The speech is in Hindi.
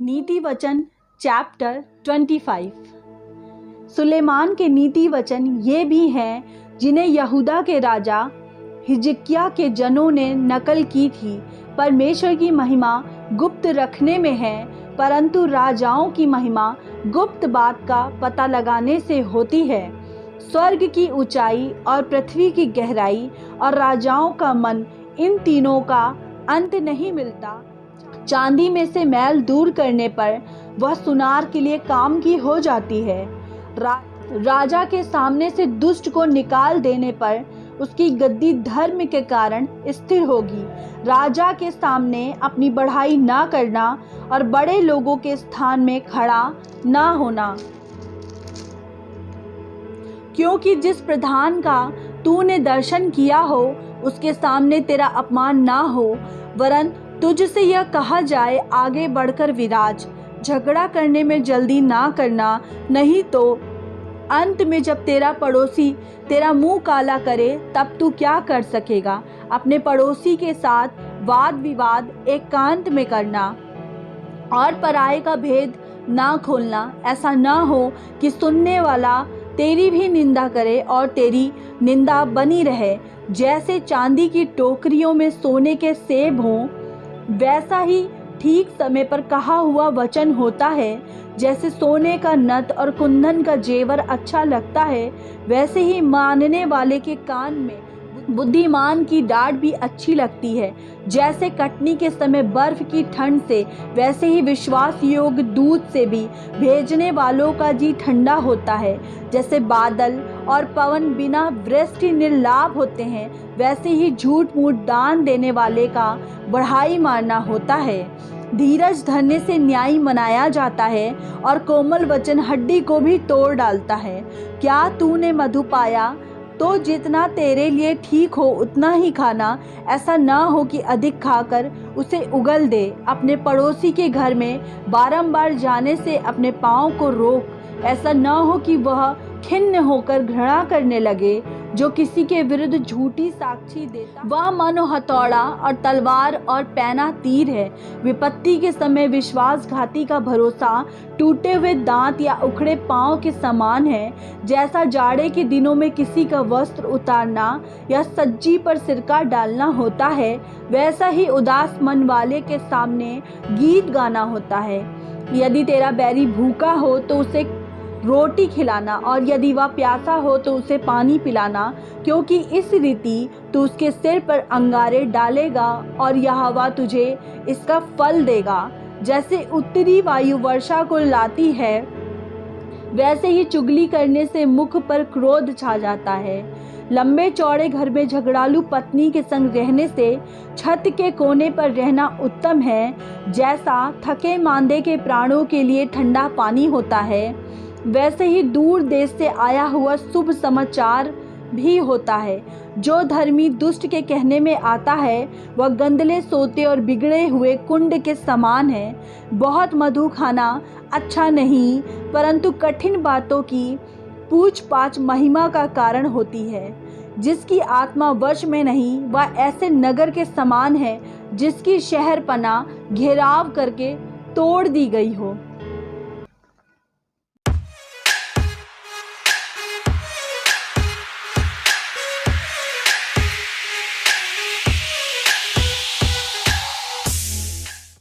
नीति वचन चैप्टर 25। सुलेमान के नीति वचन ये भी हैं जिन्हें यहूदा के राजा हिजकिय्याह के जनों ने नकल की थी। परमेश्वर की महिमा गुप्त रखने में है, परंतु राजाओं की महिमा गुप्त बात का पता लगाने से होती है। स्वर्ग की ऊंचाई और पृथ्वी की गहराई और राजाओं का मन, इन तीनों का अंत नहीं मिलता। चांदी में से मैल दूर करने पर वह सुनार के लिए काम की हो जाती है। राजा के सामने से दुष्ट को निकाल देने पर उसकी गद्दी धर्म के कारण स्थिर होगी। राजा के सामने अपनी बढ़ाई ना करना और बड़े लोगों के स्थान में खड़ा ना होना, क्योंकि जिस प्रधान का तूने दर्शन किया हो उसके सामने तेरा अपमान ना हो, वरन तुझसे यह कहा जाए आगे बढ़कर विराज। झगड़ा करने में जल्दी ना करना, नहीं तो अंत में जब तेरा पड़ोसी तेरा मुंह काला करे तब तू क्या कर सकेगा। अपने पड़ोसी के साथ वाद विवाद एकांत में करना और पराये का भेद ना खोलना। ऐसा ना हो कि सुनने वाला तेरी भी निंदा करे और तेरी निंदा बनी रहे। जैसे चांदी की टोकरियों में सोने के सेब हों, वैसा ही ठीक समय पर कहा हुआ वचन होता है। जैसे सोने का नथ और कुंदन का जेवर अच्छा लगता है, वैसे ही मानने वाले के कान में बुद्धिमान की डांट भी अच्छी लगती है। जैसे कटनी के समय बर्फ की ठंड से, वैसे ही विश्वास योग्य दूध से भी भेजने वालों का जी ठंडा होता है। जैसे बादल और पवन बिना वृष्टि निर्लाभ होते हैं, वैसे ही झूठ मूठ दान देने वाले का बढ़ाई मारना होता है। धीरज धरने से न्याय मनाया जाता है और कोमल वचन हड्डी को भी तोड़ डालता है। क्या तूने मधु पाया तो जितना तेरे लिए ठीक हो उतना ही खाना। ऐसा ना हो कि अधिक खाकर उसे उगल दे। अपने पड़ोसी के घर में बारंबार जाने से अपने पाँव को रोक। ऐसा ना हो कि वह खिन्न होकर घृणा करने लगे जो किसी के विरुद्ध झूठी साक्षी देता। वह मानो हथौड़ा और तलवार और पैना तीर है। विपत्ति के समय विश्वासघाती का भरोसा टूटे हुए दांत या उखड़े पांव के समान है। जैसा जाड़े के दिनों में किसी का वस्त्र उतारना या सज्जी पर सिरका डालना होता है, वैसा ही उदास मन वाले के सामने गीत गाना होता है। यदि तेरा बैरी भूखा हो तो उसे रोटी खिलाना, और यदि वह प्यासा हो तो उसे पानी पिलाना, क्योंकि इस रीति तू उसके सिर पर अंगारे डालेगा और यहोवा तुझे इसका फल देगा। जैसे उत्तरी वायु वर्षा को लाती है, वैसे ही चुगली करने से मुख पर क्रोध छा जाता है। लंबे चौड़े घर में झगड़ालू पत्नी के संग रहने से छत के कोने पर रहना उत्तम है। जैसा थके मांदे के प्राणों के लिए ठंडा पानी होता है, वैसे ही दूर देश से आया हुआ शुभ समाचार भी होता है। जो धर्मी दुष्ट के कहने में आता है, वह गंदले सोते और बिगड़े हुए कुंड के समान है। बहुत मधु खाना अच्छा नहीं, परंतु कठिन बातों की पूछ पाछ महिमा का कारण होती है। जिसकी आत्मा वश में नहीं, वह ऐसे नगर के समान है जिसकी शहरपना घेराव करके तोड़ दी गई हो।